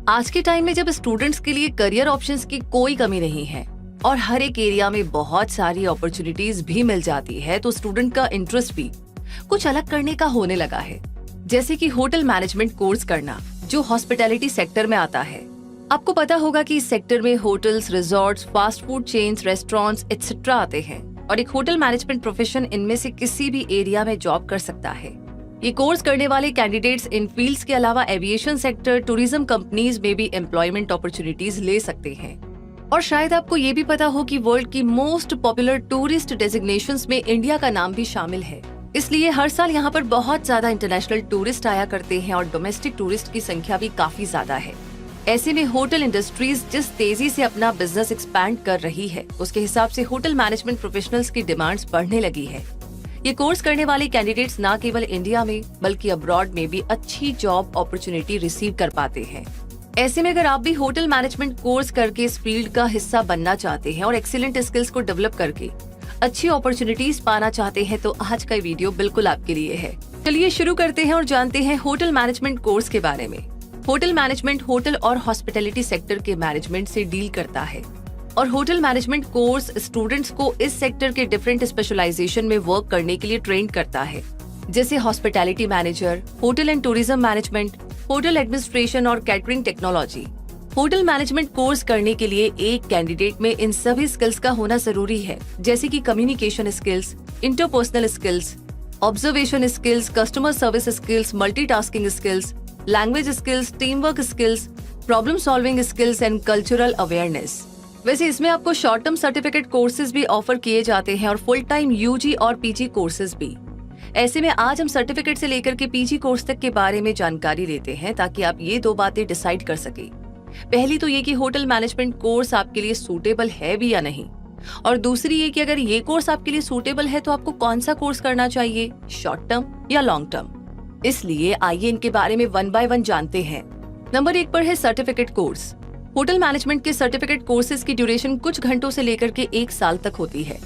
आज के टाइम में जब स्टूडेंट्स के लिए करियर ऑप्शंस की कोई कमी नहीं है और हर एक एरिया में बहुत सारी अपॉर्चुनिटीज भी मिल जाती है, तो स्टूडेंट का इंटरेस्ट भी कुछ अलग करने का होने लगा है, जैसे कि होटल मैनेजमेंट कोर्स करना, जो हॉस्पिटैलिटी सेक्टर में आता है। आपको पता होगा कि इस सेक्टर में hotels, resorts, fast food chains, restaurants etcetera आते हैं और एक होटल मैनेजमेंट प्रोफेशन इनमें से किसी भी एरिया में जॉब कर सकता है। ये कोर्स करने वाले कैंडिडेट्स इन फील्ड्स के अलावा एविएशन सेक्टर, टूरिज्म कंपनीज में भी एम्प्लॉयमेंट अपॉर्चुनिटीज ले सकते हैं। और शायद आपको ये भी पता हो कि वर्ल्ड की मोस्ट पॉपुलर टूरिस्ट डेजिग्नेशंस में इंडिया का नाम भी शामिल है। इसलिए हर साल यहाँ पर बहुत ज्यादा इंटरनेशनल टूरिस्ट आया करते हैं और डोमेस्टिक टूरिस्ट की संख्या भी काफी ज्यादा है। ऐसे में होटल इंडस्ट्रीज जिस तेजी से अपना बिजनेस एक्सपैंड कर रही है, उसके हिसाब से होटल मैनेजमेंट प्रोफेशनल्स की डिमांड्स बढ़ने लगी है। ये कोर्स करने वाले कैंडिडेट्स न केवल इंडिया में बल्कि अब्रॉड में भी अच्छी जॉब अपॉर्चुनिटी रिसीव कर पाते हैं। ऐसे में अगर आप भी होटल मैनेजमेंट कोर्स करके इस फील्ड का हिस्सा बनना चाहते हैं और एक्सीलेंट स्किल्स को डेवलप करके अच्छी अपॉर्चुनिटीज पाना चाहते हैं, तो आज का वीडियो बिल्कुल आपके लिए है। चलिए शुरू करते हैं और जानते हैं होटल मैनेजमेंट कोर्स के बारे में। होटल मैनेजमेंट होटल और हॉस्पिटैलिटी सेक्टर के मैनेजमेंट से डील करता है और होटल मैनेजमेंट कोर्स स्टूडेंट्स को इस सेक्टर के डिफरेंट स्पेशलाइजेशन में वर्क करने के लिए ट्रेन करता है, जैसे hospitality manager, hotel and tourism management, hotel administration और catering technology. Hotel management course करने के लिए एक कैंडिडेट में इन सभी स्किल्स का होना जरूरी है, जैसे कि communication skills, interpersonal skills, observation skills, customer service skills, multitasking skills, language skills, team work skills, problem solving skills and cultural awareness. वैसे इसमें आपको शॉर्ट टर्म सर्टिफिकेट कोर्सेज भी ऑफर किए जाते हैं और फुल टाइम यूजी और पीजी कोर्सेज भी। ऐसे में आज हम सर्टिफिकेट से लेकर के पीजी कोर्स तक के बारे में जानकारी लेते हैं, ताकि आप ये दो बातें डिसाइड कर सके। पहली तो ये कि होटल मैनेजमेंट कोर्स आपके लिए सूटेबल है भी या नहीं, और दूसरी ये कि अगर ये कोर्स आपके लिए सूटेबल है तो आपको कौन सा कोर्स करना चाहिए, शॉर्ट टर्म या लॉन्ग टर्म। इसलिए आइए इनके बारे में वन बाय वन जानते हैं। नंबर 1 पर है सर्टिफिकेट कोर्स। होटल मैनेजमेंट के सर्टिफिकेट कोर्सेज की ड्यूरेशन कुछ घंटों से लेकर के 1 साल तक होती है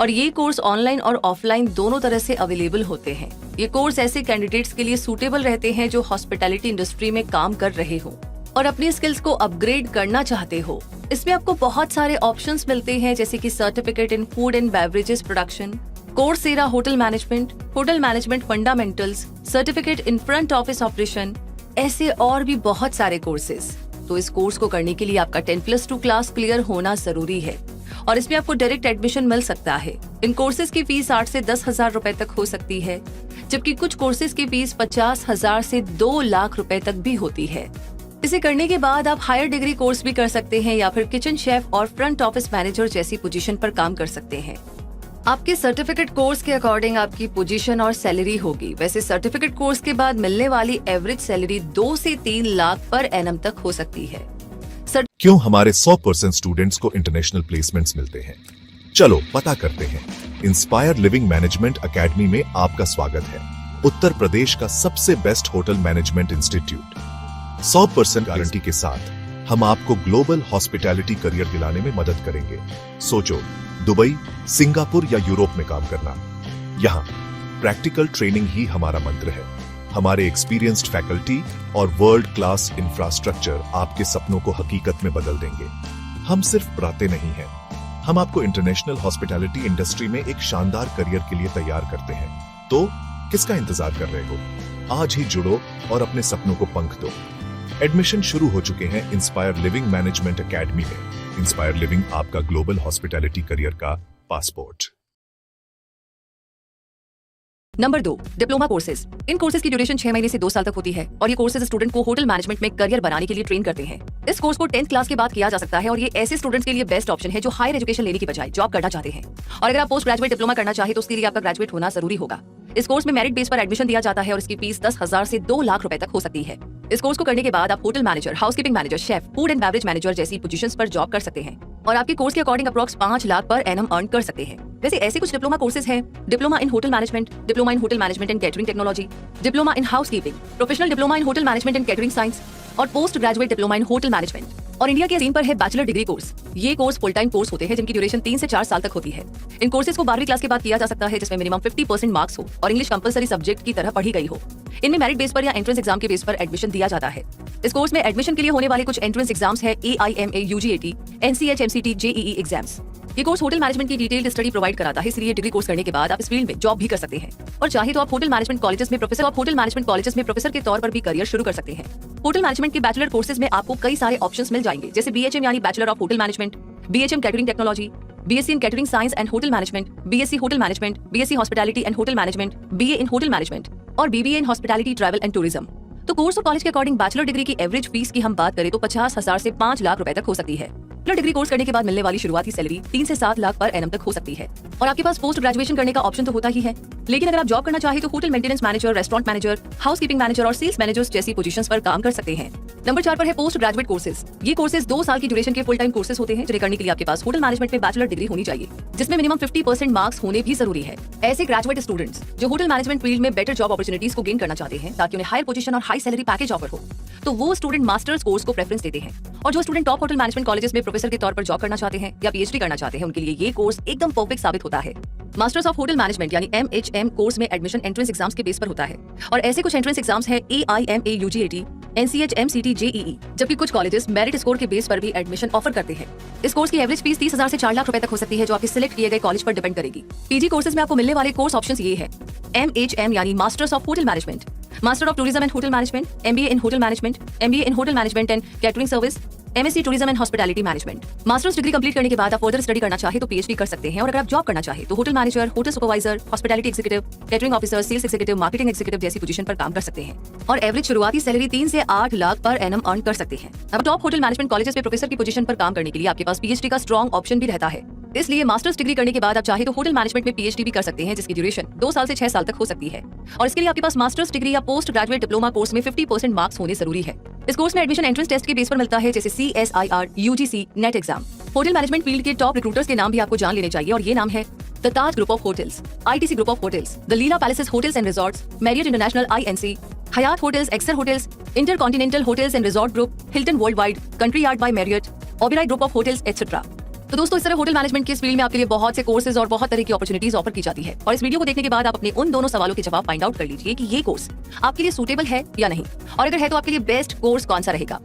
और ये कोर्स ऑनलाइन और ऑफलाइन दोनों तरह से अवेलेबल होते हैं। ये कोर्स ऐसे कैंडिडेट्स के लिए सूटेबल रहते हैं जो हॉस्पिटैलिटी इंडस्ट्री में काम कर रहे हो और अपनी स्किल्स को अपग्रेड करना चाहते हो। इसमें आपको बहुत सारे ऑप्शंस मिलते हैं, जैसे कि certificate in food and beverages production, Coursera hotel management fundamentals, certificate in front office operation, ऐसे और भी बहुत सारे कोर्सेज। तो इस कोर्स को करने के लिए आपका 10+2 क्लास क्लियर होना जरूरी है और इसमें आपको डायरेक्ट एडमिशन मिल सकता है। इन कोर्सेज की फीस 8 से 10,000 रुपए तक हो सकती है, जबकि कुछ कोर्सेज की फीस 50,000 से 2 लाख रुपए तक भी होती है। इसे करने के बाद आप हायर डिग्री कोर्स भी कर सकते हैं या फिर किचन शेफ और फ्रंट ऑफिस मैनेजर जैसी पोजीशन पर काम कर सकते हैं। आपके सर्टिफिकेट कोर्स के अकॉर्डिंग आपकी पोजीशन और सैलरी होगी। वैसे सर्टिफिकेट कोर्स के बाद मिलने वाली एवरेज सैलरी 2 से 3 लाख पर एनम तक हो सकती है। क्यों हमारे 100% स्टूडेंट्स को इंटरनेशनल प्लेसमेंट्स मिलते हैं? चलो पता करते हैं। इंस्पायर लिविंग मैनेजमेंट एकेडमी में आपका स्वागत है। उत्तर प्रदेश का सबसे best hotel management institute. 100% guarantee के साथ हम आपको ग्लोबल हॉस्पिटैलिटी करियर दिलाने में मदद करेंगे। सोचो, दुबई, सिंगापुर या यूरोप में काम करना। यहाँ प्रैक्टिकल ट्रेनिंग ही हमारा मंत्र है। हमारे एक्सपीरियंस्ड फैकल्टी और वर्ल्ड क्लास इंफ्रास्ट्रक्चर आपके सपनों को हकीकत में बदल देंगे। हम सिर्फ पढ़ाते नहीं हैं, हम आपको इंटरनेशनल हॉस्पिटैलिटी इंडस्ट्री में एक शानदार करियर के लिए तैयार करते हैं। तो किसका इंतजार कर रहे हो? आज ही जुड़ो और अपने सपनों को पंख दो। एडमिशन शुरू हो चुके हैं इंस्पायर लिविंग मैनेजमेंट एकेडमी में। इंस्पायर लिविंग आपका ग्लोबल हॉस्पिटैलिटी करियर का पासपोर्ट। Number 2, diploma courses. इन कोर्सेज की ड्यूरेशन 6 महीने से 2 साल तक होती है और ये कोर्सेज स्टूडेंट को होटल मैनेजमेंट में करियर बनाने के लिए ट्रेन करते हैं। इस कोर्स को 10th क्लास के बाद किया जा सकता है और ये ऐसे स्टूडेंट्स के लिए बेस्ट ऑप्शन है जो हायर एजुकेशन लेने की बजाय जॉब करना चाहते हैं। और अगर आप पोस्ट ग्रेजुएट डिप्लोमा करना चाहे तो उसके लिए आपका ग्रेजुएट होना जरूरी होगा। इस कोर्स में मेरिट बेस पर एडमिशन दिया जाता है और इसकी फीस 10,000 से 2 लाख रुपए तक हो सकती है। इस कोर्स को करने के बाद आप hotel manager, housekeeping manager, chef, food and beverage manager जैसी पोजीशंस पर जॉब कर सकते हैं और आपके कोर्स के according approx 5 lakh per annum earn कर सकते हैं। वैसे ऐसे कुछ डिप्लोमा कोर्सेज हैं: diploma in hotel management and catering technology, diploma in housekeeping, professional diploma in hotel management and catering science और post graduate diploma in hotel management. और India के सीन पर है बैचलर डिग्री कोर्स। ये course full time course होते हैं जिनकी duration 3 से 4 साल तक होती है। इन कोर्सेज को 12वीं क्लास के बाद किया जा सकता है, जिसमें मिनिमम 50% मार्क्स हो और इंग्लिश कंपलसरी सब्जेक्ट की तरह पढ़ी गई हो। इनमें मेरिट बेस पर या एंट्रेंस एग्जाम के बेस पर एडमिशन दिया जाता है। इस कोर्स में एडमिशन के लिए होने वाले कुछ एंट्रेंस एग्जाम्स है AIMA UGAT, NCH MCT JEE exams. ये कोर्स होटल मैनेजमेंट की डिटेल्ड स्टडी प्रोवाइड कराता है, इसलिए डिग्री कोर्स करने के बाद आप इस फील्ड में जॉब भी कर सकते हैं और चाहे तो आप होटल मैनेजमेंट कॉलेजेस में प्रोफेसर के तौर पर भी करियर शुरू कर सकते हैं। होटल मैनेजमेंट के बैचलर कोर्सेज में आपको कई सारे ऑप्शंस मिल जाएंगे, जैसे BHM यानी bachelor of hotel management, BHM catering technology, BSc in catering science and hotel management, BSc hotel management, BSc hospitality and hotel management, BA in hotel management और BBA in hospitality travel and tourism. तो course और college के according bachelor degree की average fees की हम बात करें तो 50,000 से 5 लाख रुपए तक हो सकती है। बैचलर डिग्री कोर्स करने के बाद मिलने वाली शुरुआती सैलरी 3 से 7 लाख पर एनम तक हो सकती है और आपके पास पोस्ट ग्रेजुएशन करने का ऑप्शन तो होता ही है। लेकिन अगर आप जॉब करना चाहे तो hotel maintenance manager, restaurant manager, housekeeping manager और सेल्स मैनेजर्स जैसी पोजीशंस पर काम कर सकते हैं। नंबर 4 पर है पोस्ट ग्रेजुएट कोर्सेज। ये कोर्सेज 2 साल की ड्यूरेशन के फुल टाइम कोर्सेज होते हैं, जिन्हें करने के लिए आपके पास होटल मैनेजमेंट में बैचलर डिग्री होनी चाहिए, जिसमें मिनिमम 50% मार्क्स होने भी जरूरी है। ऐसे ग्रेजुएट स्टूडेंट्स जो होटल मैनेजमेंट फील्ड में बेटर जॉब अपॉर्चुनिटीज को गेन करना चाहते हैं ताकि उन्हें हायर पोजीशन और हाई सैलरी पैकेज ऑफर हो, तो वो स्टूडेंट मास्टर्स कोर्स को प्रेफरेंस देते हैं। और जो student top hotel management colleges में प्रोफेसर के तौर पर जॉब करना चाहते हैं या PhD करना चाहते हैं, उनके लिए ये कोर्स एकदम परफेक्ट साबित होता है। मास्टर्स ऑफ होटल मैनेजमेंट यानी MHM कोर्स में एडमिशन एंट्रेंस एग्जाम्स के बेस पर होता है और ऐसे कुछ एंट्रेंस एग्जाम्स है AIMA UGAT, NCH MCT JEE, जबकि कुछ कॉलेजेस मेरिट स्कोर के बेस पर भी एडमिशन ऑफर करते हैं। इस कोर्स की एवरेज फीस 30,000 से 4 लाख रुपए तक हो सकती है, जो आपके सिलेक्ट किए गए कॉलेज पर डिपेंड करेगी। PG कोर्सेज में आपको मिलने वाले कोर्स ऑप्शंस ये है: MHM यानी masters of hotel management, master of tourism and hotel management, MBA in hotel management, MBA in hotel management and catering service, MSc tourism and hospitality management. Masters degree complete करने के बाद आप further study करना चाहे तो PhD कर सकते हैं और अगर आप जॉब करना चाहे तो hotel manager, hotel supervisor, hospitality executive, catering officer, sales executive, marketing executive जैसी पोजीशन पर काम कर सकते हैं और एवरेज शुरुआती सैलरी 3 से 8 लाख पर एनम अर्न कर सकते हैं। अब टॉप होटल मैनेजमेंट कॉलेजेस में प्रोफेसर की पोजीशन पर काम करने के लिए आपके पास PhD का स्ट्रॉन्ग ऑप्शन भी रहता है। इसलिए मास्टर्स डिग्री करने के बाद आप चाहे तो होटल मैनेजमेंट में PhD भी कर सकते हैं, जिसकी ड्यूरेशन 2 साल से 6 साल तक हो सकती है और इसके लिए आपके पास मास्टर्स डिग्री या पोस्ट ग्रेजुएट डिप्लोमा कोर्स में 50% मार्क्स होने जरूरी है। इस कोर्स में एडमिशन एंट्रेंस टेस्ट के बेस पर मिलता है, जैसे CSIR, UGC, net exam. Hotel management field के टॉप रिक्रूटर्स के नाम भी आपको जान लेने चाहिए और ये नाम है the Taj group of hotels, ITC group of hotels, the Leela palaces hotels and resorts, Marriott international INC, Hyatt hotels, Excel hotels, Intercontinental hotels and resort group, Hilton worldwide, courtyard by Marriott, Oberoi group of hotels etcetera. तो दोस्तों, इस तरह hotel management के इस field में आपके लिए बहुत से कोर्सेज और बहुत तरह की अपॉर्चुनिटीज ऑफर की जाती है और इस वीडियो को देखने के बाद आप अपने उन दोनों सवालों के जवाब फाइंड आउट कर लीजिए कि ये कोर्स आपके लिए सूटेबल है या नहीं, और अगर है तो आपके लिए बेस्ट कोर्स कौन सा रहेगा।